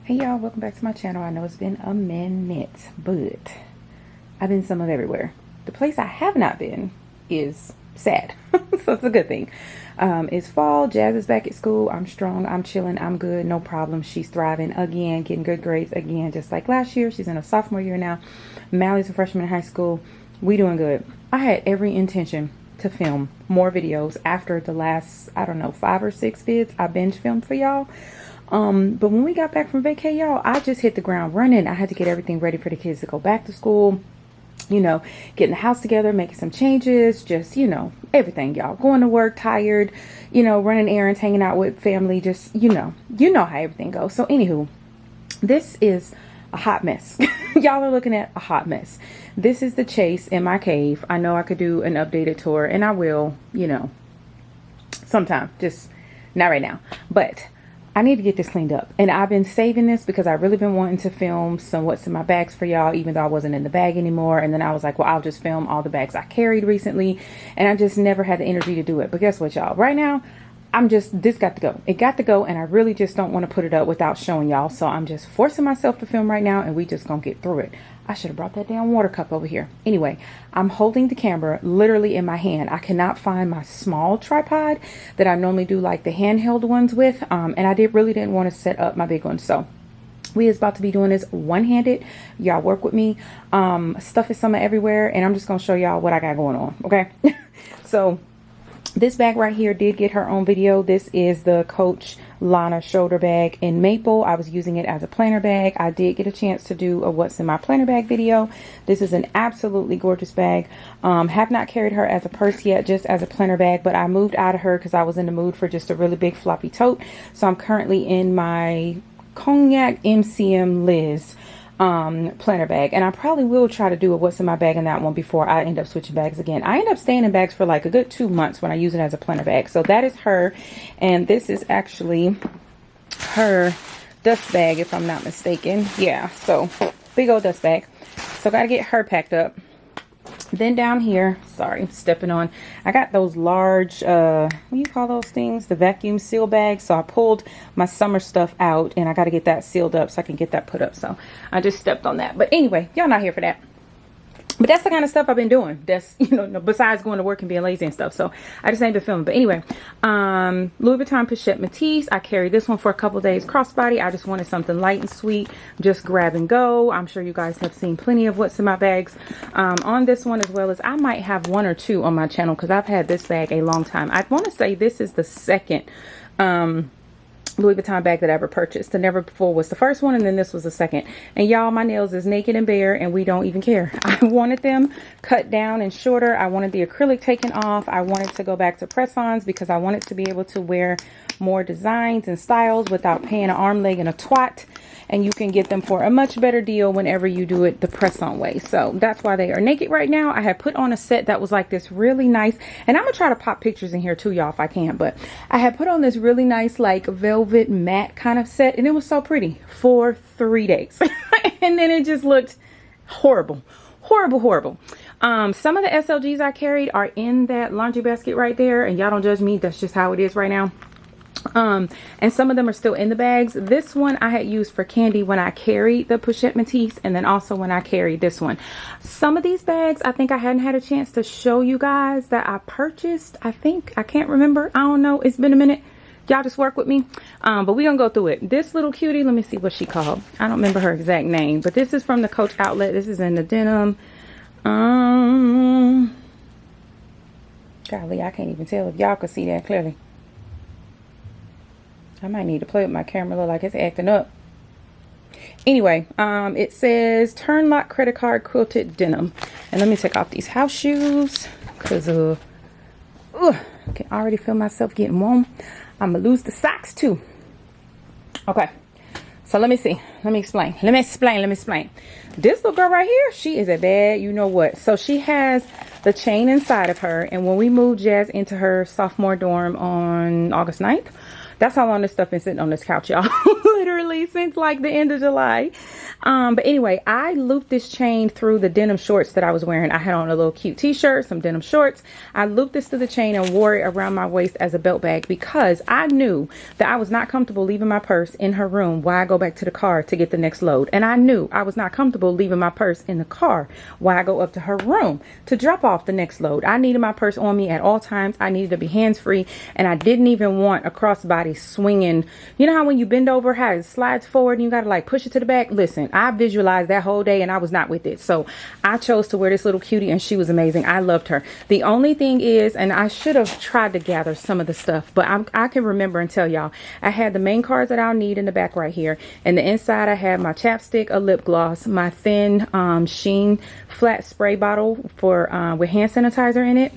Hey y'all, welcome back to my channel. I know it's been a minute, but I've been some of everywhere. The place I have not been is sad. So it's a good thing. It's fall, Jazz is back at school. I'm strong, I'm chilling, I'm good, no problem. She's thriving again, getting good grades again, just like last year. She's in a sophomore year now. Mally's a freshman in high school. We doing good. I had every intention to film more videos after the last, I don't know, 5 or 6 vids I binge filmed for y'all. But when we got back from vacay, y'all, I just hit the ground running. I had to get everything ready for the kids to go back to school, you know, getting the house together, making some changes, just, you know, everything, y'all. Going to work tired, you know, running errands, hanging out with family, just, you know how everything goes. So anywho, this is a hot mess. Y'all are looking at a hot mess. This is the chase in my cave. I know I could do an updated tour, and I will, you know, sometime, just not right now, but I need to get this cleaned up. And I've been saving this because I've really been wanting to film some what's in my bags for y'all, even though I wasn't in the bag anymore. And then I was like, well, I'll just film all the bags I carried recently. And I just never had the energy to do it. But guess what, y'all? Right now, this got to go. It got to go. And I really just don't want to put it up without showing y'all. So I'm just forcing myself to film right now, and we just gonna get through it. I should have brought that damn water cup over here. Anyway, I'm holding the camera literally in my hand. I cannot find my small tripod that I normally do like the handheld ones with. And I really didn't want to set up my big one. So we is about to be doing this one-handed. Y'all work with me. Stuff is summer everywhere, and I'm just going to show y'all what I got going on. Okay. So this bag right here did get her own video. This is the Coach Lana shoulder bag in maple. I was using it as a planner bag. I did get a chance to do a what's in my planner bag video. This is an absolutely gorgeous bag. Have not carried her as a purse yet, just as a planner bag, but I moved out of her because I was in the mood for just a really big floppy tote. So I'm currently in my Cognac MCM Liz planner bag, and I probably will try to do a what's in my bag in that one before I end up switching bags again. I end up staying in bags for like a good 2 months when I use it as a planner bag. So that is her, and this is actually her dust bag, if I'm not mistaken. Yeah, so big old dust bag. So gotta get her packed up. Then down here, sorry, stepping on, I got those large, what do you call those things? The vacuum seal bags. So I pulled my summer stuff out, and I got to get that sealed up so I can get that put up. So I just stepped on that. But anyway, y'all not here for that. But that's the kind of stuff I've been doing. That's, you know, besides going to work and being lazy and stuff. So I just ain't been filming. But anyway, Louis Vuitton Pochette Metis. I carried this one for a couple days crossbody. I just wanted something light and sweet. Just grab and go. I'm sure you guys have seen plenty of what's in my bags on this one, as well as I might have 1 or 2 on my channel because I've had this bag a long time. I want to say this is the second Louis Vuitton bag that I ever purchased. The Never Before was the first one, and then this was the second. And y'all, my nails is naked and bare, and we don't even care. I wanted them cut down and shorter. I wanted the acrylic taken off. I wanted to go back to press-ons because I wanted to be able to wear more designs and styles without paying an arm, leg, and a twat. And you can get them for a much better deal whenever you do it the press-on way. So that's why they are naked right now. I had put on a set that was like this really nice, and I'm gonna try to pop pictures in here too, y'all, if I can. But I had put on this really nice like velvet matte kind of set, and it was so pretty for 3 days. And then it just looked horrible. Horrible. Some of the SLGs I carried are in that laundry basket right there, and y'all don't judge me. That's just how it is right now. And some of them are still in the bags. This one I had used for candy when I carried the Pochette Metis, and then also when I carried this one. Some of these bags I think I hadn't had a chance to show you guys that I purchased. I can't remember. I don't know. It's been a minute. Y'all just work with me. But we gonna go through it. This little cutie, let me see what she called. I don't remember her exact name, but this is from the Coach outlet. This is in the denim. Golly, I can't even tell if y'all can see that clearly. I might need to play with my camera. Look like it's acting up. Anyway, it says turn lock credit card quilted denim. And let me take off these house shoes because I can already feel myself getting warm. I'm gonna lose the socks too. Okay, so let me see. Let me explain. This little girl right here, she is a bad you know what. So she has the chain inside of her, and when we moved Jazz into her sophomore dorm on August 9th, That's how long this stuff been sitting on this couch, y'all. Literally since like the end of July. But anyway, I looped this chain through the denim shorts that I was wearing. I had on a little cute t-shirt, some denim shorts. I looped this through the chain and wore it around my waist as a belt bag because I knew that I was not comfortable leaving my purse in her room while I go back to the car to get the next load. And I knew I was not comfortable leaving my purse in the car while I go up to her room to drop off the next load. I needed my purse on me at all times. I needed to be hands-free, and I didn't even want a crossbody swinging. You know how when you bend over, how it slides forward and you gotta like push it to the back? Listen, I visualized that whole day and I was not with it. So I chose to wear this little cutie, and she was amazing. I loved her. The only thing is, and I should have tried to gather some of the stuff, but I can remember and tell y'all, I had the main cards that I'll need in the back right here. And the inside I had my chapstick, a lip gloss, my thin Sheen flat spray bottle for with hand sanitizer in it.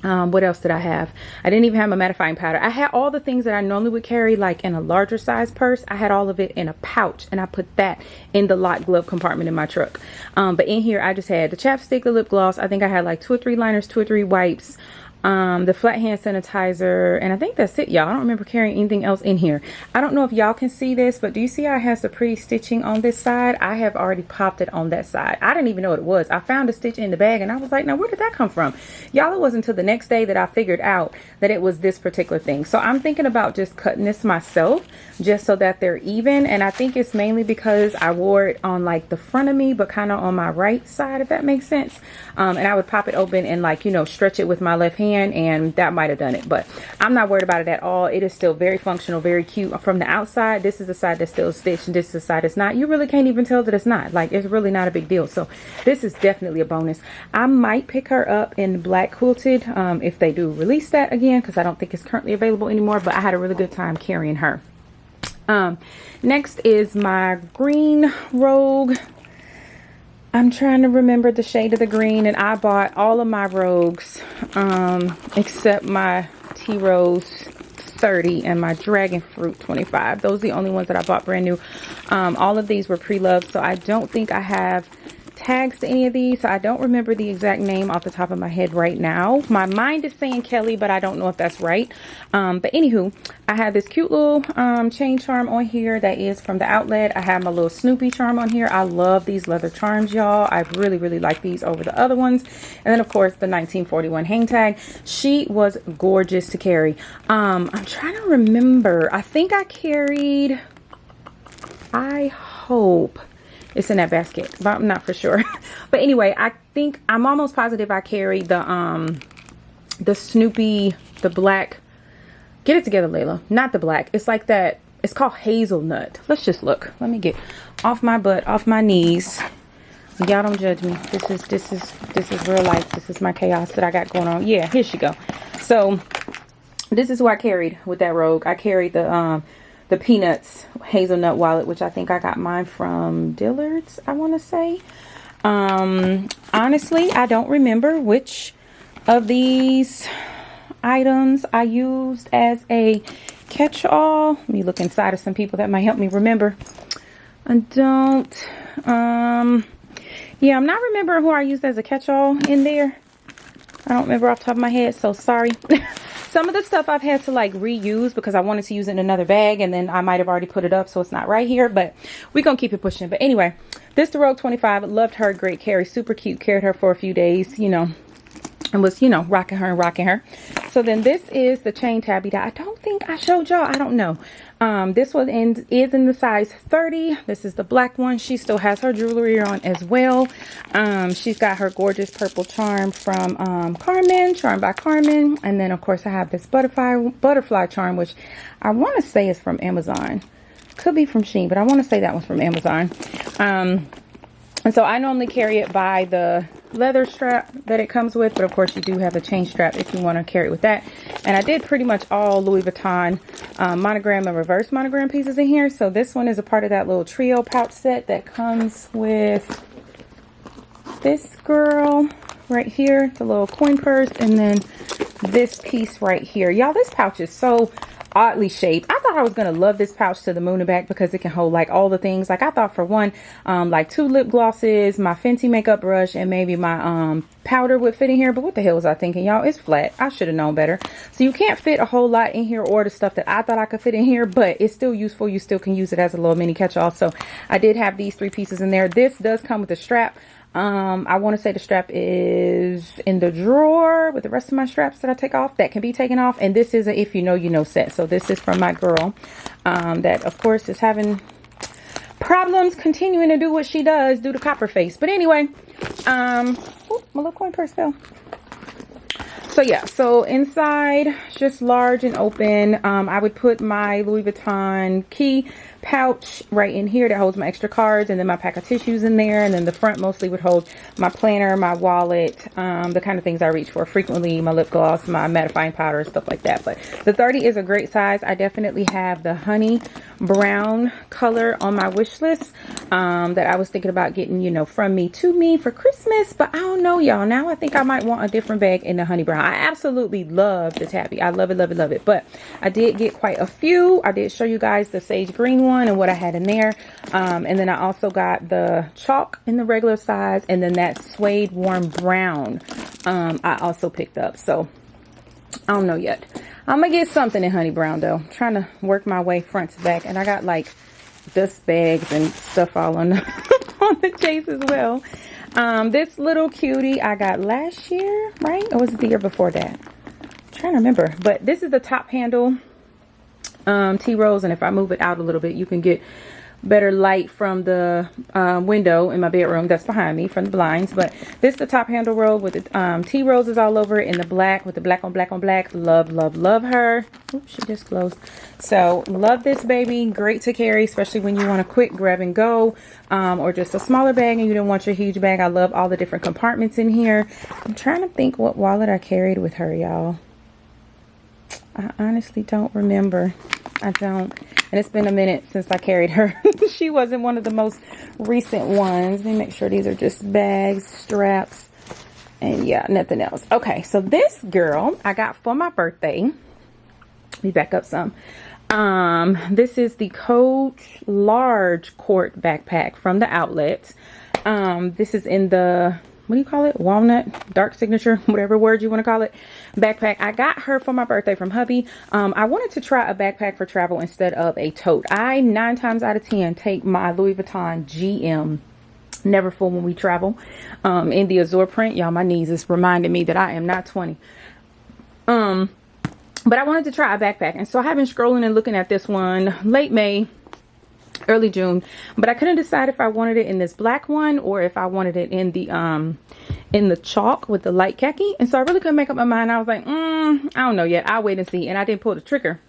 What else did I have? I didn't even have my mattifying powder. I had all the things that I normally would carry like in a larger size purse. I had all of it in a pouch, and I put that in the locked glove compartment in my truck. But in here I just had the chapstick, the lip gloss. I think I had like 2 or 3 liners, 2 or 3 wipes, the flat hand sanitizer, and I think that's it, y'all. I don't remember carrying anything else in here. I don't know if y'all can see this, but do you see how it has the pretty stitching on this side? I have already popped it on that side. I didn't even know what it was. I found a stitch in the bag and I was like, now where did that come from? Y'all, it wasn't until the next day that I figured out that it was this particular thing. So I'm thinking about just cutting this myself just so that they're even, and I think it's mainly because I wore it on like the front of me but kind of on my right side, if that makes sense. And I would pop it open and like, you know, stretch it with my left hand, and that might have done it, but I'm not worried about it at all. It is still very functional, very cute. From the outside, this is the side that's still stitched and this is the side that's not. You really can't even tell that it's not. Like, it's really not a big deal. So this is definitely a bonus. I might pick her up in black quilted if they do release that again, because I don't think it's currently available anymore, but I had a really good time carrying her. Next is my green Rogue. I'm trying to remember the shade of the green, and I bought all of my Rogues except my Tea Rose 30 and my Dragon Fruit 25. Those are the only ones that I bought brand new. All of these were pre-loved, so I don't think I have tags to any of these, so I don't remember the exact name off the top of my head right now. My mind is saying Kelly, but I don't know if that's right. But anywho, I have this cute little chain charm on here that is from the outlet. I have my little Snoopy charm on here. I love these leather charms, y'all. I really like these over the other ones. And then of course the 1941 hang tag. She was gorgeous to carry. I'm trying to remember. I think I carried, I hope it's in that basket, but I'm not for sure. But anyway, I think, I'm almost positive I carried the Snoopy, the black, get it together, Layla, not the black, it's like that, it's called hazelnut. Let's just look. Let me get off my butt, off my knees. Y'all don't judge me. This is real life. This is my chaos that I got going on. Yeah, here she go. So this is what I carried with that Rogue. I carried the Peanuts hazelnut wallet, which I think I got mine from Dillard's, I want to say. Honestly, I don't remember which of these items I used as a catch-all. Let me look inside of some people that might help me remember. I don't, yeah, I'm not remembering who I used as a catch-all in there. I don't remember off the top of my head, so sorry. Some of the stuff I've had to like reuse because I wanted to use it in another bag, and then I might have already put it up, so it's not right here, but we're gonna keep it pushing. But anyway, this the Rogue 25. Loved her, great carry, super cute. Carried her for a few days, you know, and was, you know, rocking her. So then this is the chain Tabby that I don't think I showed y'all. I don't know. This one is in the size 30. This is the black one. She still has her jewelry on as well. She's got her gorgeous purple charm from Carmen, Charmed by Carmen. And then of course I have this butterfly charm, which I want to say is from Amazon. Could be from Shein, but I want to say that one's from Amazon. And so I normally carry it by the leather strap that it comes with, but of course you do have a chain strap if you want to carry it with that. And I did pretty much all Louis Vuitton monogram and reverse monogram pieces in here. So this one is a part of that little trio pouch set that comes with this girl right here, the little coin purse, and then this piece right here. Y'all, this pouch is so oddly shaped. I thought I was gonna love this pouch to the moon and back because it can hold like all the things. Like I thought for one, like 2 lip glosses, my Fenty makeup brush, and maybe my powder would fit in here. But what the hell was I thinking, y'all? It's flat. I should have known better. So you can't fit a whole lot in here, or the stuff that I thought I could fit in here, but it's still useful. You still can use it as a little mini catch-all. So I did have these 3 pieces in there. This does come with a strap. I want to say the strap is in the drawer with the rest of my straps that I take off that can be taken off. And this is a if you know you know set. So this is from my girl that of course is having problems continuing to do what she does due to copper face. But anyway, my little coin purse fell. So yeah, so inside, just large and open. I would put my Louis Vuitton key pouch right in here that holds my extra cards, and then my pack of tissues in there, and then the front mostly would hold my planner, my wallet, the kind of things I reach for frequently, my lip gloss, my mattifying powder, stuff like that. But the 30 is a great size. I definitely have the honey brown color on my wish list that I was thinking about getting, you know, from me to me for Christmas, but I don't know, y'all. Now I think I might want a different bag in the honey brown. I absolutely love the Tabby. I love it, love it, love it. But I did get quite a few. I did show you guys the sage green one and what I had in there. And then I also got the chalk in the regular size, and then that suede warm brown I also picked up. So I don't know yet. I'm gonna get something in honey brown though. I'm trying to work my way front to back, and I got like dust bags and stuff all on the, on the chase as well. This little cutie I got last year, right? Or was it the year before that? I'm trying to remember. But this is the top handle T-rose, and if I move it out a little bit, you can get better light from the window in my bedroom that's behind me from the blinds. But this is the top handle roll with the T-roses all over it in the black with the black on black on black. Love, love, love her. Oops, she just closed. So love this baby. Great to carry, especially when you want a quick grab and go or just a smaller bag and you don't want your huge bag. I love all the different compartments in here. I'm trying to think what wallet I carried with her, y'all. I honestly don't remember. I don't. And it's been a minute since I carried her. She wasn't one of the most recent ones. Let me make sure these are just bags, straps, and yeah, nothing else. Okay, so this girl I got for my birthday. Let me back up some. This is the Coach Large Quart backpack from the outlet. This is in the, what do you call it? Walnut, dark signature, whatever word you want to call it, backpack. I got her for my birthday from hubby. I wanted to try a backpack for travel instead of a tote. I 9 times out of 10 take my Louis Vuitton GM, never full when we travel, in the azure print. Y'all, my knees is reminding me that I am not 20. But I wanted to try a backpack, and so I have been scrolling and looking at this one late May, early June, but I couldn't decide if I wanted it in this black one or if I wanted it in the chalk with the light khaki. And so I really couldn't make up my mind. I was like, I don't know yet. I'll wait and see. And I didn't pull the trigger.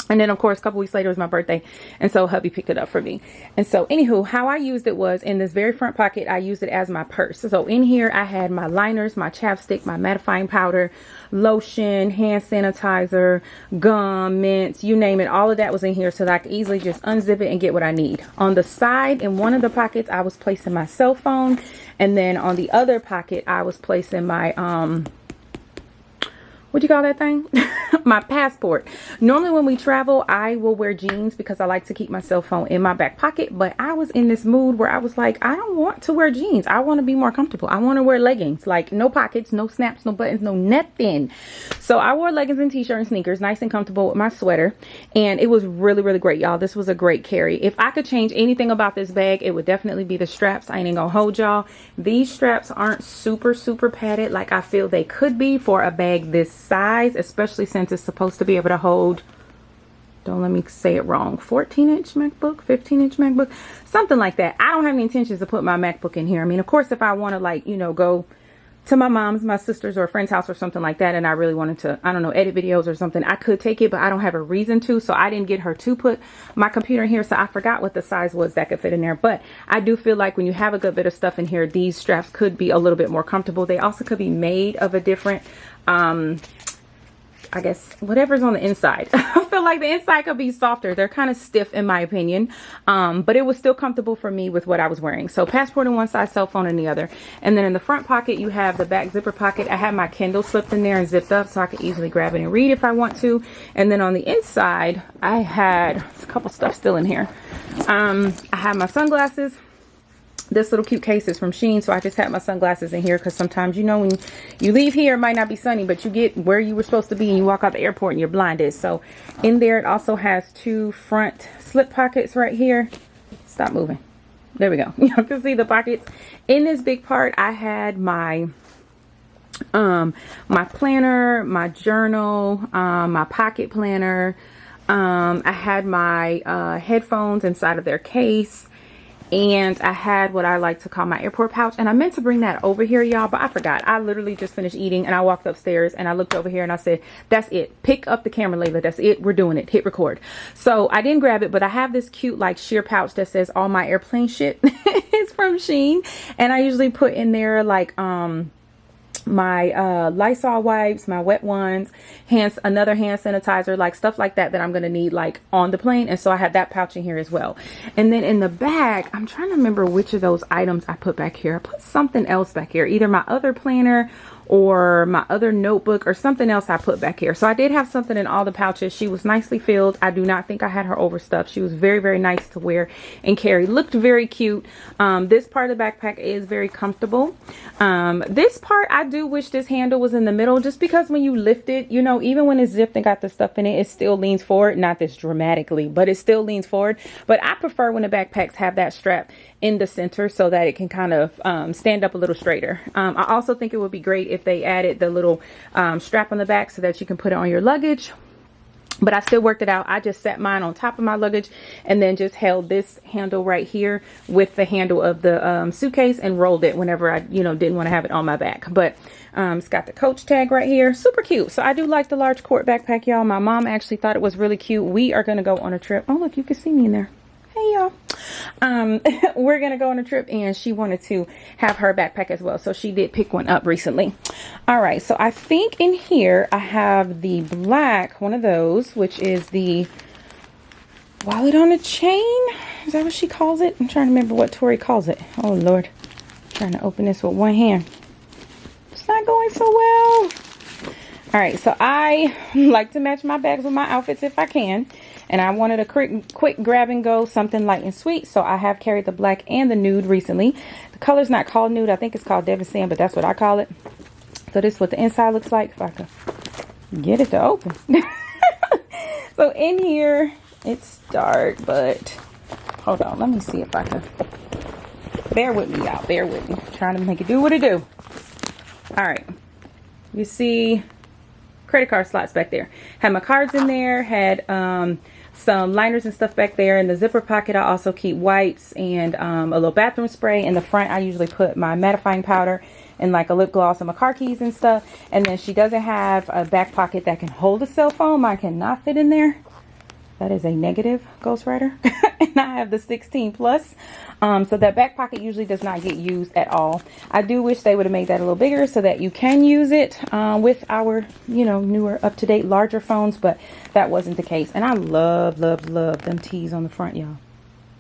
And then, of course, a couple weeks later was my birthday. And so hubby picked it up for me. And so, anywho, how I used it was in this very front pocket, I used it as my purse. So in here, I had my liners, my chapstick, my mattifying powder, lotion, hand sanitizer, gum, mints, you name it. All of that was in here so that I could easily just unzip it and get what I need. On the side, in one of the pockets, I was placing my cell phone. And then on the other pocket, I was placing my, what do you call that thing? My passport. Normally when we travel, I will wear jeans because I like to keep my cell phone in my back pocket. But I was in this mood where I was like, I don't want to wear jeans. I want to be more comfortable. I want to wear leggings, like no pockets, no snaps, no buttons, no nothing. So I wore leggings and t-shirt and sneakers, nice and comfortable with my sweater. And it was really, really great, y'all. This was a great carry. If I could change anything about this bag, it would definitely be the straps. I ain't even gonna hold y'all. These straps aren't super, super padded like I feel they could be for a bag this size, especially since it's supposed to be able to hold, don't let me say it wrong, 14-inch MacBook, 15-inch MacBook, something like that. I don't have any intentions to put my MacBook in here. I mean, of course, if I want to, like, you know, go to my mom's, my sister's, or a friend's house or something like that, and I really wanted to, I don't know, edit videos or something, I could take it, but I don't have a reason to. So I didn't get her to put my computer in here, so I forgot what the size was that could fit in there. But I do feel like when you have a good bit of stuff in here, these straps could be a little bit more comfortable. They also could be made of a different I guess whatever's on the inside feel like the inside could be softer. They're kind of stiff in my opinion, but it was still comfortable for me with what I was wearing. So passport in one side, cell phone in the other. And then in the front pocket, you have the back zipper pocket. I had my Kindle slipped in there and zipped up so I could easily grab it and read if I want to. And then on the inside, I had a couple stuff still in here. I have my sunglasses. This little cute case is from Shein, so I just had my sunglasses in here because sometimes, you know, when you leave here, it might not be sunny, but you get where you were supposed to be and you walk out the airport and you're blinded. So in there, it also has 2 front slip pockets right here. Stop moving. There we go. You can see the pockets. In this big part, I had my my planner, my journal, my pocket planner. I had my headphones inside of their case. And I had what I like to call my airport pouch. And I meant to bring that over here, y'all, but I forgot. I literally just finished eating and I walked upstairs and I looked over here and I said, that's it. Pick up the camera, Layla. That's it. We're doing it. Hit record. So I didn't grab it, but I have this cute like sheer pouch that says all my airplane shit. It's from Shein. And I usually put in there like, my Lysol wipes, my wet ones, another hand sanitizer, like stuff like that I'm gonna need like on the plane. And so I had that pouch in here as well. And then in the back, I'm trying to remember which of those items I put back here. I put something else back here, either my other planner or my other notebook or something else I put back here. So I did have something in all the pouches. She was nicely filled. I do not think I had her overstuffed. She was very, very nice to wear and carry. Looked very cute. This part of the backpack is very comfortable. This part, I do wish this handle was in the middle, just because when you lift it, you know, even when it's zipped and got the stuff in it, it still leans forward. Not this dramatically, but it still leans forward. But I prefer when the backpacks have that strap in the center so that it can kind of stand up a little straighter. I also think it would be great if they added the little strap on the back so that you can put it on your luggage. But I still worked it out. I just set mine on top of my luggage and then just held this handle right here with the handle of the suitcase and rolled it whenever I, you know, didn't want to have it on my back. But it's got the Coach tag right here. Super cute. So I do like the large quart backpack, y'all. My mom actually thought it was really cute. We are going to go on a trip. Oh, look, you can see me in there. Hey, y'all. We're gonna go on a trip and she wanted to have her backpack as well, so she did pick one up recently. All right, so I think in here I have the black one of those, which is the wallet on a chain. Is that what she calls it? I'm trying to remember what Tori calls it. Oh Lord, I'm trying to open this with one hand. It's not going so well. All right, so I like to match my bags with my outfits if I can. And I wanted a quick grab and go, something light and sweet. So I have carried the black and the nude recently. The color's not called nude. I think it's called Devon Sand, but that's what I call it. So this is what the inside looks like. If I could get it to open. So in here, it's dark, but hold on. Let me see if I can. Bear with me, y'all. Bear with me. I'm trying to make it do what it do. All right. You see credit card slots back there. Had my cards in there. Had some liners and stuff back there. In the zipper pocket, I also keep wipes and a little bathroom spray. In the front, I usually put my mattifying powder and like a lip gloss and my car keys and stuff. And then she doesn't have a back pocket that can hold a cell phone. Mine cannot fit in there. That is a negative, Ghostwriter. And I have the 16 plus. So that back pocket usually does not get used at all. I do wish they would have made that a little bigger so that you can use it with our, you know, newer, up-to-date, larger phones. But that wasn't the case. And I love, love, love them tees on the front, y'all.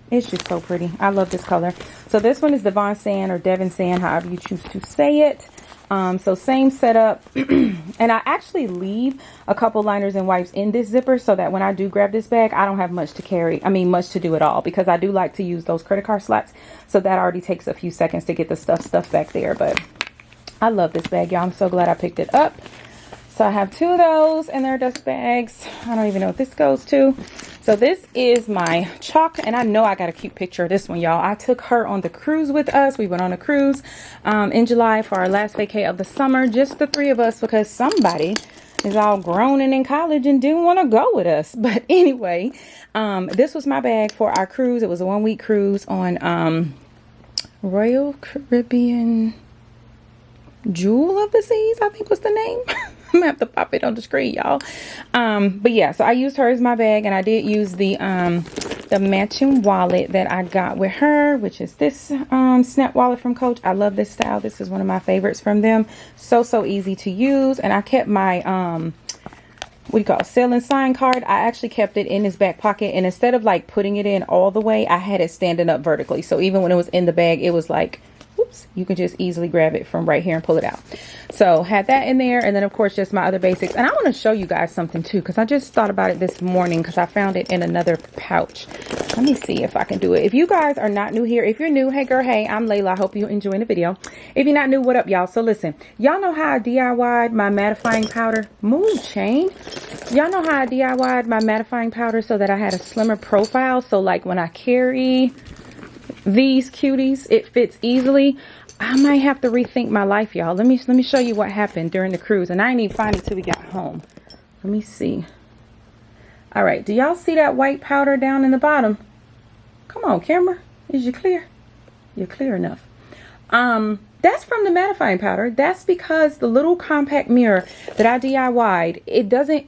It's just so pretty. I love this color. So this one is Devon Sand or Devon Sand, however you choose to say it. So same setup. And I actually leave a couple liners and wipes in this zipper so that when I do grab this bag, I don't have much to carry. I mean, much to do at all, because I do like to use those credit card slots. So that already takes a few seconds to get the stuff back there. But I love this bag, y'all. I'm so glad I picked it up. So I have 2 of those and they're dust bags. I don't even know what this goes to. So this is my chalk, and I know I got a cute picture of this one, y'all. I took her on the cruise with us. We went on a cruise in July for our last vacay of the summer, just the 3 of us, because somebody is all grown and in college and didn't want to go with us. But anyway, this was my bag for our cruise. It was a 1-week cruise on Royal Caribbean Jewel of the Seas, I think was the name. I'm gonna have to pop it on the screen, y'all. But yeah, so I used her as my bag, and I did use the matching wallet that I got with her, which is this snap wallet from Coach. I love this style. This is one of my favorites from them. So easy to use. And I kept my what do you call it, sailing sign card. I actually kept it in his back pocket, and instead of like putting it in all the way, I had it standing up vertically. So even when it was in the bag, it was like, whoops, you can just easily grab it from right here and pull it out. So had that in there, and then of course just my other basics. And I want to show you guys something too, because I just thought about it this morning because I found it in another pouch. Let me see if I can do it. If you guys are not new here, if you're new, hey girl, hey, I'm Layla. I hope you're enjoying the video. If you're not new, what up y'all? So listen, y'all know how I DIY'd my mattifying powder? Mood chain. Y'all know how I DIY'd my mattifying powder so that I had a slimmer profile. So like when I carry these cuties, it fits easily. I might have to rethink my life, y'all. Let me show you what happened during the cruise, and I didn't even find it till we got home. Let me see. All right, do y'all see that white powder down in the bottom? Come on, camera. Is you clear? You're clear enough. That's from the mattifying powder. That's because the little compact mirror that I DIY'd, it doesn't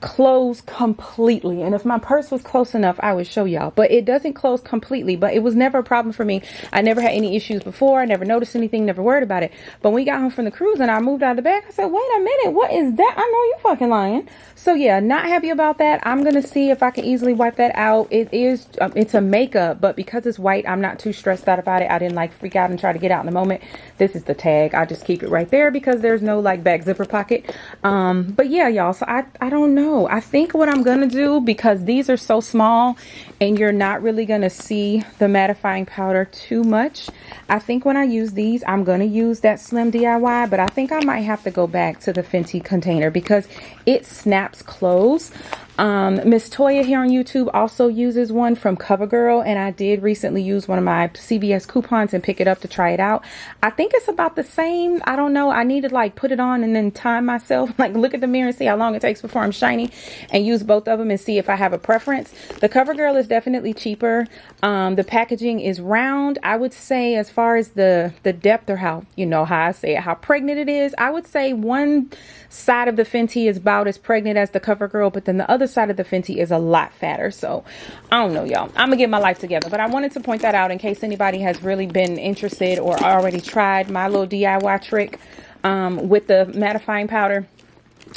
close completely, and if my purse was close enough I would show y'all, but it doesn't close completely. But it was never a problem for me. I never had any issues before. I never noticed anything, never worried about it. But when we got home from the cruise and I moved out of the bag, I said, wait a minute, what is that? I know you fucking lying. So yeah, not happy about that. I'm gonna see if I can easily wipe that out. It is it's a makeup, but because it's white, I'm not too stressed out about it. I didn't like freak out and try to get out in the moment. This is the tag. I just keep it right there because there's no like back zipper pocket. But yeah, y'all, so I don't know. I think what I'm gonna do, because these are so small and you're not really gonna see the mattifying powder too much, I think when I use these, I'm gonna use that slim DIY, but I think I might have to go back to the Fenty container because it snaps closed. Miss Toya here on YouTube also uses one from CoverGirl, and I did recently use one of my CVS coupons and pick it up to try it out. I think it's about the same. I don't know. I need to like put it on and then time myself, like look at the mirror and see how long it takes before I'm shiny, and use both of them and see if I have a preference. The CoverGirl is definitely cheaper. The packaging is round. I would say as far as the depth, or how, you know, how I say it, how pregnant it is, I would say one side of the Fenty is about as pregnant as the CoverGirl, but then the other side of the Fenty is a lot fatter. So I don't know, y'all. I'm gonna get my life together, but I wanted to point that out in case anybody has really been interested or already tried my little DIY trick with the mattifying powder.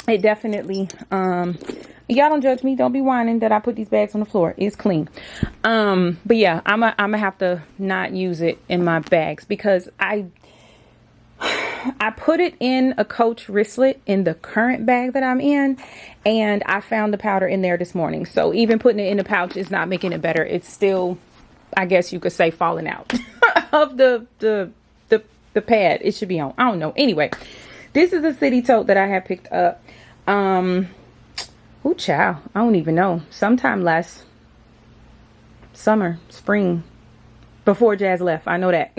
It definitely y'all don't judge me, don't be whining that I put these bags on the floor. It's clean. But yeah, I'm gonna have to not use it in my bags because I put it in a Coach wristlet in the current bag that I'm in, and I found the powder in there this morning. So even putting it in the pouch is not making it better. It's still, I guess you could say, falling out of the pad it should be on. I don't know. Anyway, this is a city tote that I have picked up. Oh child, I don't even know. Sometime last summer, spring, before Jazz left. I know that.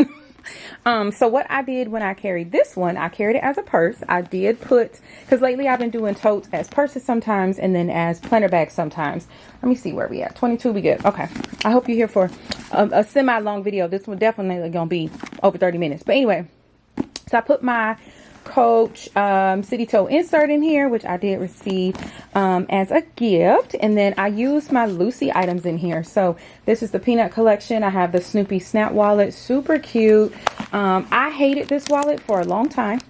So what I did when I carried this one, I carried it as a purse. I did put, because lately I've been doing totes as purses sometimes and then as planner bags sometimes. Let me see where we at. 22, we good. Okay. I hope you're here for a semi-long video. This one definitely gonna be over 30 minutes. But anyway, so I put my Coach city toe insert in here, which I did receive as a gift, and then I used my Lucy items in here. So this is the peanut collection. I have the Snoopy snap wallet, super cute. I hated this wallet for a long time.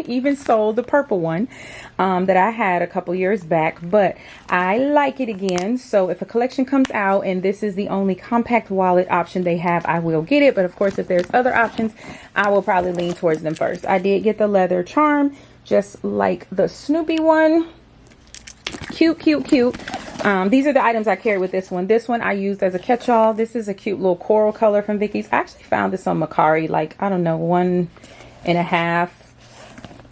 Even sold the purple one that I had a couple years back, but I like it again. So if a collection comes out and this is the only compact wallet option they have, I will get it. But of course, if there's other options, I will probably lean towards them first. I did get the leather charm, just like the Snoopy one. Cute, cute, cute. These are the items I carried with this one. This one I used as a catch-all. This is a cute little coral color from Vicky's. I actually found this on Macari, like, I don't know, 1.5,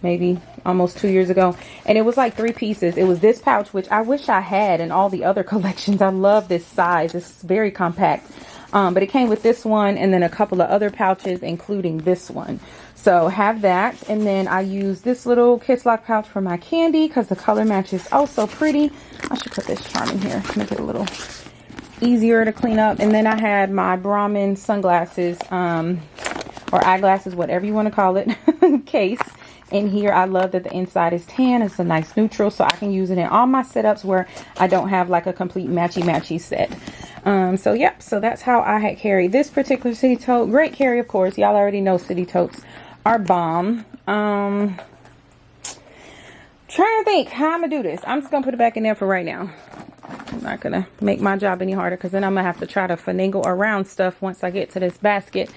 maybe almost 2 years ago, and it was like 3 pieces. It was this pouch, which I wish I had in all the other collections. I love this size. It's very compact. But it came with this one and then a couple of other pouches, including this one. So have that. And then I use this little Kiss Lock pouch for my candy because the color matches oh so pretty. I should put this charm in here to make it a little easier to clean up. And then I had my Brahmin sunglasses, or eyeglasses, whatever you want to call it, case in here. I love that the inside is tan. It's a nice neutral, so I can use it in all my setups where I don't have like a complete matchy set. So yep, so that's how I had carried this particular city tote. Great carry, of course. Y'all already know city totes are bomb. Trying to think how I'm gonna do this. I'm just gonna put it back in there for right now. I'm not gonna make my job any harder, because then I'm gonna have to try to finagle around stuff once I get to this basket.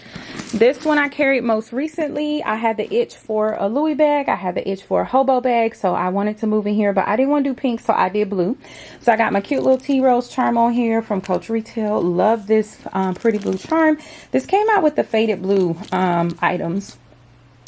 This one I carried most recently. I had the itch for a Louis bag. I had the itch for a hobo bag, so I wanted to move in here, but I didn't want to do pink, so I did blue. So I got my cute little tea rose charm on here from Coach Retail. Love this pretty blue charm. This came out with the faded blue items.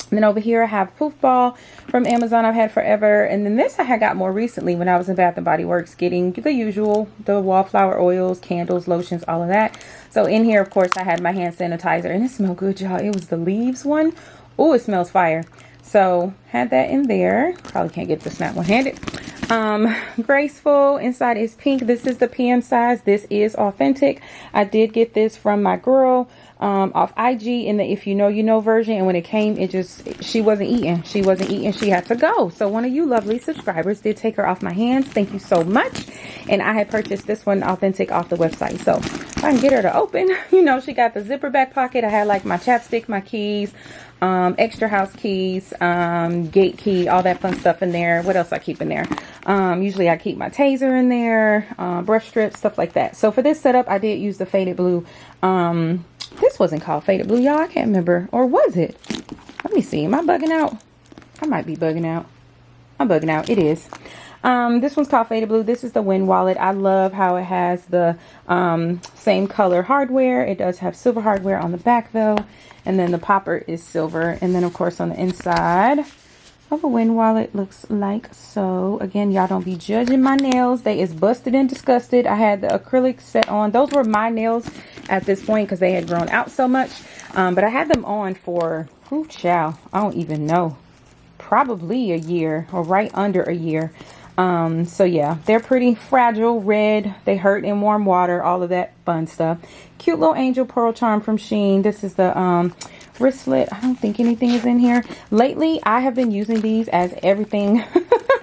And then over here I have Poof Ball from Amazon I've had forever. And then this I had got more recently when I was in Bath & Body Works, getting the usual, the wallflower oils, candles, lotions, all of that. So in here, of course, I had my hand sanitizer, and it smelled good, y'all. It was the leaves one. Oh, it smells fire. So had that in there. Probably can't get the snap one-handed. Graceful, inside is pink. This is the PM size. This is authentic. I did get this from my girl off IG in the If You Know You Know version, and when it came, she wasn't eating. She had to go. So one of you lovely subscribers did take her off my hands. Thank you so much. And I had purchased this one authentic off the website. So if I can get her to open, you know, she got the zipper back pocket. I had like my chapstick, my keys, extra house keys, gate key, all that fun stuff in there. What else I keep in there? Usually I keep my taser in there, brush strips, stuff like that. So for this setup, I did use the faded blue. This wasn't called faded blue, y'all. I can't remember. Or was it? Let me see. Am I bugging out? I might be bugging out. I'm bugging out. It is. This one's called faded blue. This is the Wind wallet. I love how it has the same color hardware. It does have silver hardware on the back though. And then the popper is silver. And then of course on the inside of a Wind wallet looks like so. Again, y'all don't be judging my nails. They is busted and disgusted. I had the acrylic set on. Those were my nails at this point because they had grown out so much. But I had them on for, ooh, child, I don't even know, probably a year or right under a year. So yeah, they're pretty fragile, red. They hurt in warm water, all of that fun stuff. Cute little angel pearl charm from Shein. This is the wristlet. I don't think anything is in here. Lately, I have been using these as everything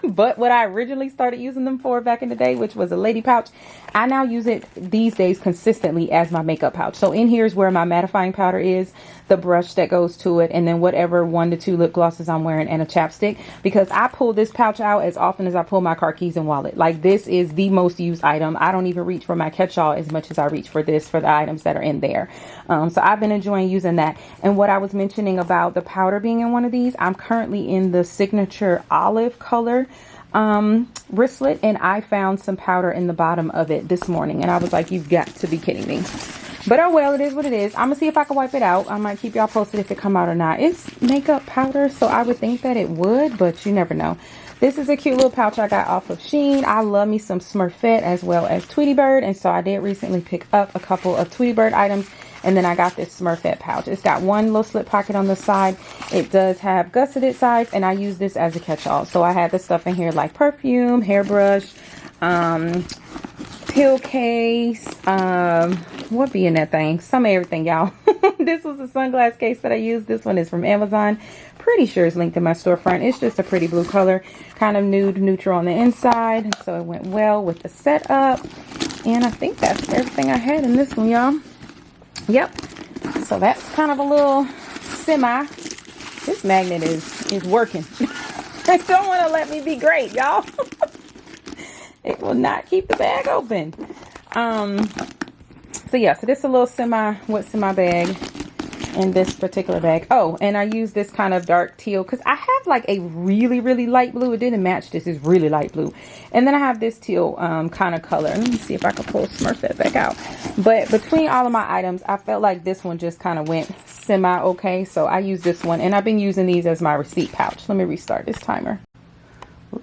but what I originally started using them for back in the day, which was a lady pouch. I now use it these days consistently as my makeup pouch. So in here is where my mattifying powder is, the brush that goes to it, and then whatever 1 to 2 lip glosses I'm wearing, and a chapstick, because I pull this pouch out as often as I pull my car keys and wallet. Like, this is the most used item. I don't even reach for my catch-all as much as I reach for this, for the items that are in there. So I've been enjoying using that. And what I was mentioning about the powder being in one of these, I'm currently in the signature olive color wristlet, and I found some powder in the bottom of it this morning, and I was like, you've got to be kidding me. But oh well, it is what it is. I'm gonna see if I can wipe it out. I might keep y'all posted if it come out or not. It's makeup powder, so I would think that it would, but you never know. This is a cute little pouch I got off of Shein. I love me some Smurfette as well as Tweety Bird, and so I did recently pick up a couple of Tweety Bird items. And then I got this Smurfette pouch. It's got one little slip pocket on the side. It does have gusseted sides, and I use this as a catch-all. So I had the stuff in here like perfume, hairbrush, pill case, what be in that thing? Some of everything, y'all. This was a sunglass case that I used. This one is from Amazon. Pretty sure it's linked in my storefront. It's just a pretty blue color, kind of nude neutral on the inside. So it went well with the setup. And I think that's everything I had in this one, y'all. Yep, so that's kind of a little semi. This magnet is working. It don't want to let me be great, y'all. It will not keep the bag open. So yeah, so this is a little semi, what's in my bag in this particular bag. Oh, and I use this kind of dark teal because I have like a really, really light blue. It didn't match this. It's really light blue. And then I have this teal kind of color. Let me see if I can pull Smurfette back out. But between all of my items, I felt like this one just kind of went semi okay. So I use this one, and I've been using these as my receipt pouch. Let me restart this timer.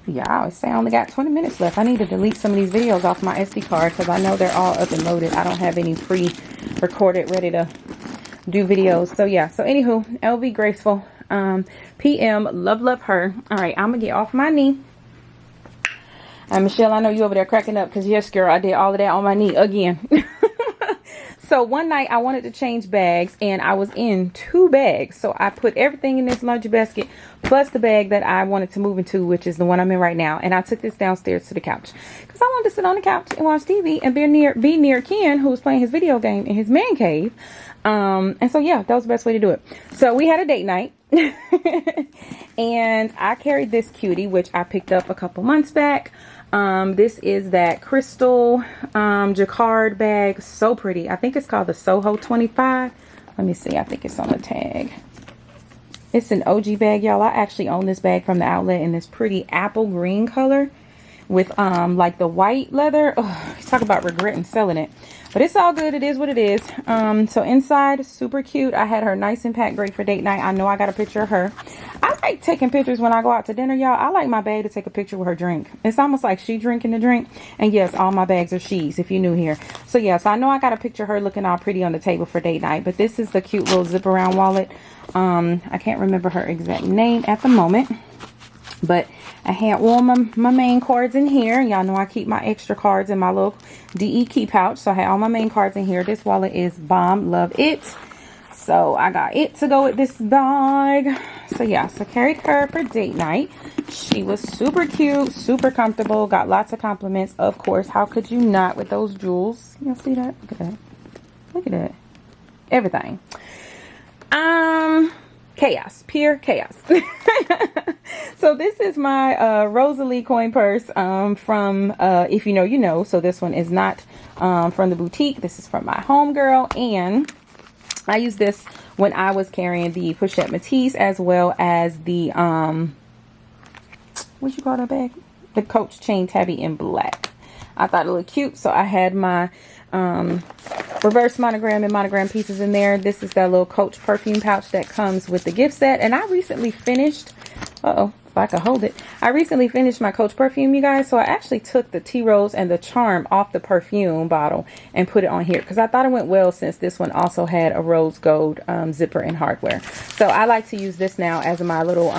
Yeah, I always say I only got 20 minutes left. I need to delete some of these videos off my SD card because I know they're all up and loaded. I don't have any pre-recorded ready to do videos. So yeah, so anywho, LV Graceful, PM, love her. All right, I'm gonna get off my knee. And Michelle, I know you over there cracking up because yes, girl, I did all of that on my knee again. So one night I wanted to change bags and I was in 2 bags. So I put everything in this laundry basket plus the bag that I wanted to move into, which is the one I'm in right now. And I took this downstairs to the couch because I wanted to sit on the couch and watch TV and be near Ken, who's playing his video game in his man cave. And so yeah, that was the best way to do it. So we had a date night. And I carried this cutie, which I picked up a couple months back. This is that crystal jacquard bag. So pretty. I think it's called the Soho 25. Let me see. I think it's on the tag. It's an OG bag, y'all. I actually own this bag from the outlet in this pretty apple green color with like the white leather. Oh, talk about regretting selling it. But it's all good. It is what it is. So inside, super cute. I had her nice and packed, great for date night. I know I got a picture of her. I like taking pictures when I go out to dinner, y'all. I like my bag to take a picture with her drink. It's almost like she drinking the drink. And yes, all my bags are she's, if you're new here. So yes, I know I got a picture of her looking all pretty on the table for date night. But this is the cute little zip around wallet. I can't remember her exact name at the moment. But I had all my main cards in here. Y'all know I keep my extra cards in my little DE key pouch. So I had all my main cards in here. This wallet is bomb. Love it. So I got it to go with this bag. So yeah, so carried her for date night. She was super cute, super comfortable. Got lots of compliments. Of course, how could you not with those jewels? Y'all see that? Look at that. Look at that. Everything. Chaos, pure chaos. So this is my Rosalie coin purse from if you know you know. So this one is not from the boutique. This is from my homegirl, and I used this when I was carrying the Pochette Metis as well as the what you call that bag? The Coach chain tabby in black. I thought it looked cute, so I had my reverse monogram and monogram pieces in there. This is that little Coach perfume pouch that comes with the gift set, and I recently finished if I could hold it, I recently finished my Coach perfume, you guys. So I actually took the tea rose and the charm off the perfume bottle and put it on here because I thought it went well, since this one also had a rose gold zipper and hardware. So I like to use this now as my little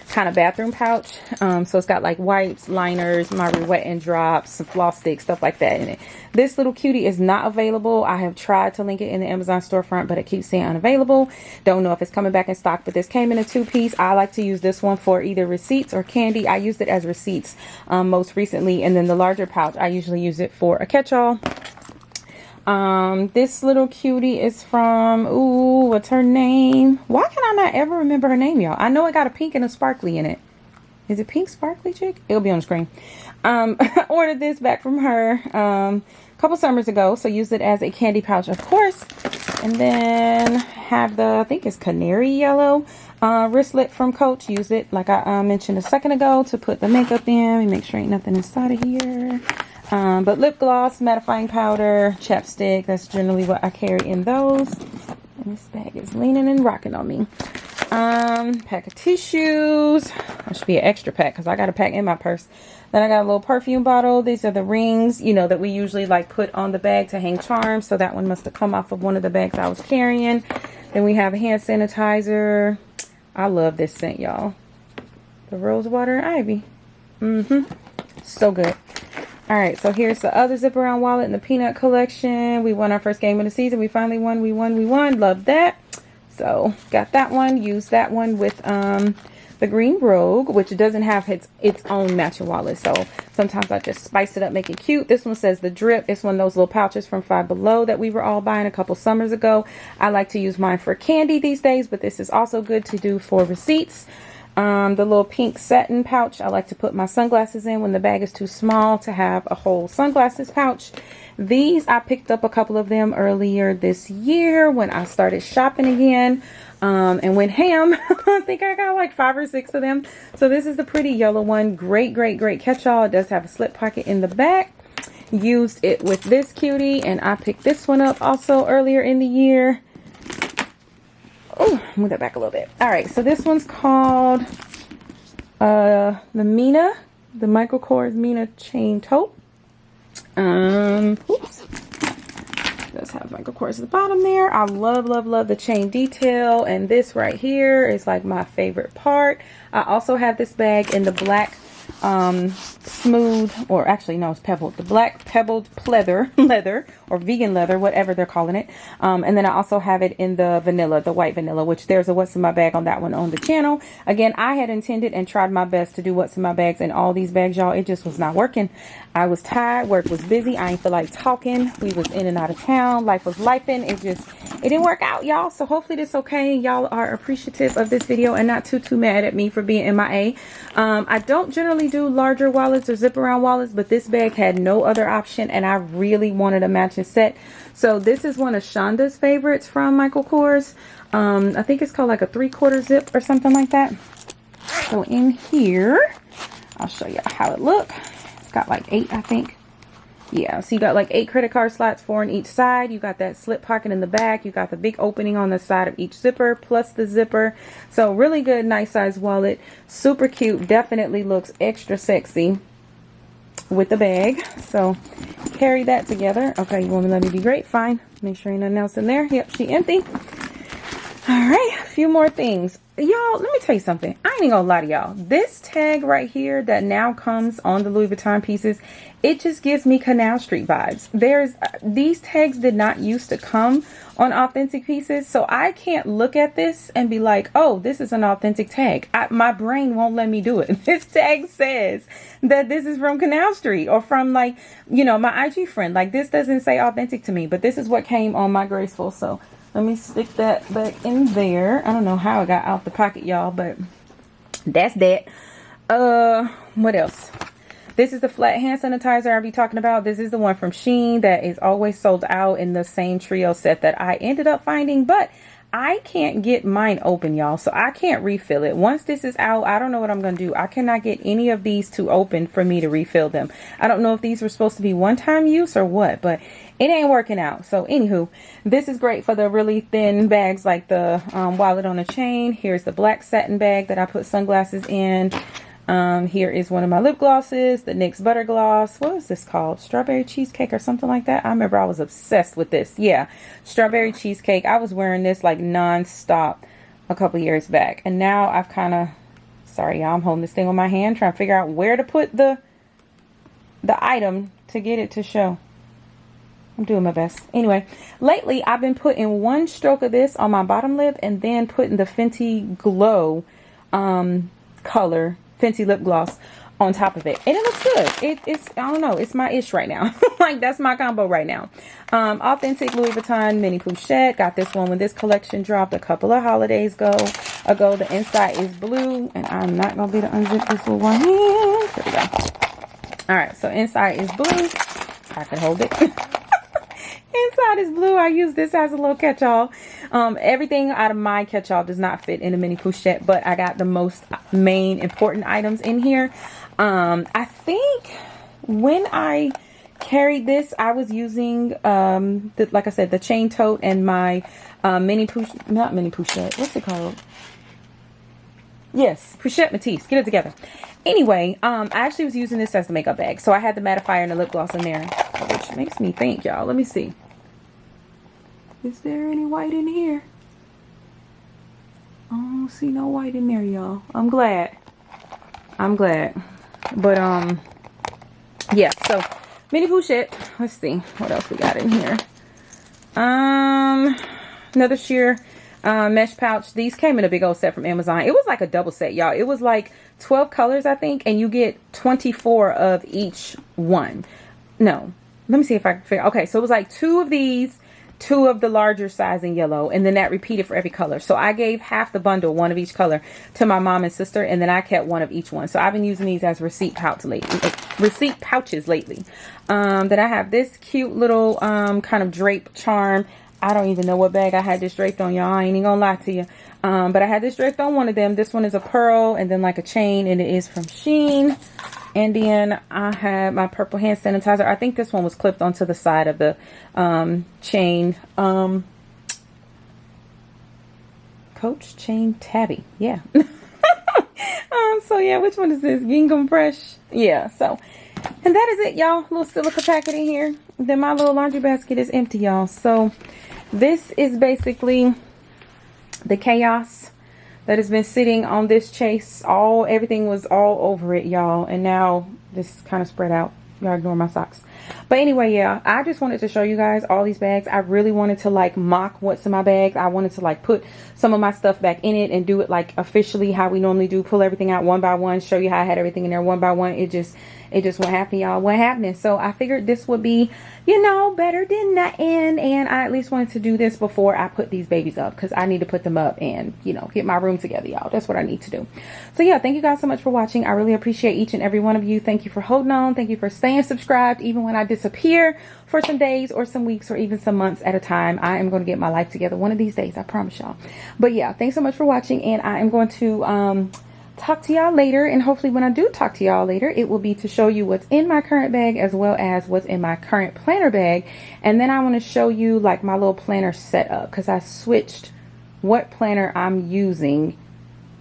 kind of bathroom pouch. So it's got like wipes, liners, my wet and drops, some floss sticks, stuff like that in it. This little cutie is not available. I have tried to link it in the Amazon storefront, but it keeps saying unavailable. Don't know if it's coming back in stock, but this came in a 2-piece. I like to use this one for either receipts or candy. I used it as receipts most recently, and then the larger pouch, I usually use it for a catch-all. This little cutie is from, what's her name? Why can I not ever remember her name, y'all? I know it got a pink and a sparkly in it. Is it pink sparkly chick? It'll be on the screen. I ordered this back from her a couple summers ago, so used it as a candy pouch, of course. And then have the, I think it's canary yellow wristlet from Coach. Use it, like I mentioned a second ago, to put the makeup in. And make sure ain't nothing inside of here. But lip gloss, mattifying powder, chapstick, that's generally what I carry in those. And this bag is leaning and rocking on me. Pack of tissues. That should be an extra pack because I got a pack in my purse. Then I got a little perfume bottle. These are the rings, you know, that we usually like put on the bag to hang charms. So that one must have come off of one of the bags I was carrying. Then we have hand sanitizer. I love this scent, y'all. The rose water and ivy. So good. All right, so here's the other zip around wallet in the peanut collection. We won our first game of the season. We finally won. We won. Love that. So got that one. Used that one with the green rogue, which doesn't have its own matching wallet. So sometimes I just spice it up, make it cute. This one says the drip. It's one of those little pouches from Five Below that we were all buying a couple summers ago. I like to use mine for candy these days, but this is also good to do for receipts. The little pink satin pouch, I like to put my sunglasses in when the bag is too small to have a whole sunglasses pouch. These, I picked up a couple of them earlier this year when I started shopping again, and went ham. I think I got like 5 or 6 of them. So this is the pretty yellow one. Great catch-all. It does have a slip pocket in the back. Used it with this cutie, and I picked this one up also earlier in the year. Oh, move that back a little bit. All right, so this one's called the Mina, the Michael Kors Mina chain tote. Oops. Does have Michael Kors at the bottom there. I love the chain detail, and this right here is like my favorite part. I also have this bag in the black smooth, or actually no, it's pebbled, the black pebbled leather or vegan leather, whatever they're calling it. And then I also have it in the vanilla, the white vanilla, which there's a what's in my bag on that one on the channel. Again, I had intended and tried my best to do what's in my bags and all these bags, y'all. It just was not working. I was tired, work was busy, I didn't feel like talking, we was in and out of town, life was lifing. It didn't work out, y'all. So hopefully this okay. Y'all are appreciative of this video and not too mad at me for being MIA. I don't generally do larger wallets or zip around wallets, but this bag had no other option and I really wanted a matching set. So this is one of Shonda's favorites from Michael Kors. I think it's called like a 3/4 zip or something like that. So in here, I'll show y'all how it looks. It's got like 8, I think. Yeah, so you got like 8 credit card slots, 4 on each side. You got that slip pocket in the back. You got the big opening on the side of each zipper plus the zipper. So really good, nice size wallet. Super cute. Definitely looks extra sexy with the bag. So carry that together. Okay, you want me to let me be great? Fine. Make sure ain't nothing else in there. Yep, she empty. All right, a few more things. Y'all, let me tell you something. I ain't even gonna lie to y'all. This tag right here that now comes on the Louis Vuitton pieces, it just gives me Canal Street vibes. These tags did not used to come on authentic pieces, so I can't look at this and be like, oh, this is an authentic tag. My brain won't let me do it. This tag says that this is from Canal Street or from, like, you know, my IG friend. Like, this doesn't say authentic to me, but this is what came on my Graceful. So let me stick that back in there. I don't know how it got out the pocket, y'all, but that's that. What else? This is the flat hand sanitizer I'll be talking about. This is the one from Shein that is always sold out in the same trio set that I ended up finding, but I can't get mine open, y'all, so I can't refill it. Once this is out, I don't know what I'm gonna do. I cannot get any of these to open for me to refill them. I don't know if these were supposed to be one-time use or what, but it ain't working out. So anywho, this is great for the really thin bags like the wallet on a chain. Here's the black satin bag that I put sunglasses in. Here is one of my lip glosses, the NYX Butter Gloss. What is this called? Strawberry Cheesecake or something like that? I remember I was obsessed with this. Yeah, Strawberry Cheesecake. I was wearing this like non-stop a couple years back. And now I've kind of, sorry y'all, I'm holding this thing on my hand trying to figure out where to put the item to get it to show. I'm doing my best. Anyway, lately I've been putting one stroke of this on my bottom lip and then putting the Fenty Glow color Fenty lip gloss on top of it, and it looks good. It's I don't know, it's my ish right now. Like, that's my combo right now. Authentic Louis Vuitton mini Pochette. Got this one when this collection dropped a couple of holidays ago. The inside is blue, and I'm not gonna be able to unzip this with one hand. There we go. All right, so inside is blue. I can hold it. Inside is blue. I use this as a little catch-all. Everything out of my catch-all does not fit in a mini Pochette, but I got the most main important items in here. I think when I carried this, I was using like I said, the chain tote and my mini Pochette, not mini Pochette, what's it called? Yes, Pochette Metis. Get it together. Anyway, I actually was using this as the makeup bag, so I had the mattifier and the lip gloss in there, which makes me think, y'all. Let me see. Is there any white in here? I don't see no white in there, y'all. I'm glad. But yeah, so mini Pochette. Let's see what else we got in here. Another sheer mesh pouch. These came in a big old set from Amazon. It was like a double set, y'all. It was like 12 colors, I think, and you get 24 of each one. No, let me see if I can figure. Okay, so it was like 2 of these, 2 of the larger size in yellow, and then that repeated for every color. So I gave half the bundle, 1 of each color, to my mom and sister, and then I kept 1 of each one. So I've been using these as receipt pouches lately. Then I have this cute little kind of drape charm. I don't even know what bag I had this draped on, y'all. I ain't even gonna lie to you. But I had this draped on one of them. This one is a pearl and then like a chain, and it is from Shein. And then I had my purple hand sanitizer. I think this one was clipped onto the side of the chain. Coach Chain Tabby. Yeah. So yeah, which one is this? Gingham Fresh. Yeah, so. And that is it, y'all. Little silica packet in here. Then my little laundry basket is empty, y'all. So this is basically the chaos that has been sitting on this chase. Everything was all over it, y'all, and now this kind of spread out. Y'all ignore my socks. But anyway, yeah, I just wanted to show you guys all these bags. I really wanted to like mock what's in my bags. I wanted to like put some of my stuff back in it and do it like officially how we normally do, pull everything out one by one, show you how I had everything in there one by one. It just won't happen, y'all. What happening? So I figured this would be, you know, better than that. And I at least wanted to do this before I put these babies up, because I need to put them up and, you know, get my room together, y'all. That's what I need to do. So yeah, thank you guys so much for watching. I really appreciate each and every one of you. Thank you for holding on. Thank you for staying subscribed even when I disappear for some days or some weeks or even some months at a time. I am going to get my life together one of these days, I promise y'all. But yeah, thanks so much for watching, and I am going to talk to y'all later. And hopefully when I do talk to y'all later, it will be to show you what's in my current bag as well as what's in my current planner bag. And then I want to show you like my little planner setup, because I switched what planner I'm using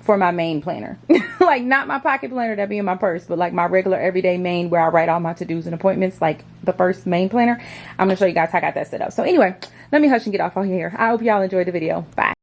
for my main planner. Like not my pocket planner that be in my purse, but like my regular everyday main where I write all my to-dos and appointments, like the first main planner. I'm gonna show you guys how I got that set up. So anyway, let me hush and get off of here. I hope y'all enjoyed the video. Bye.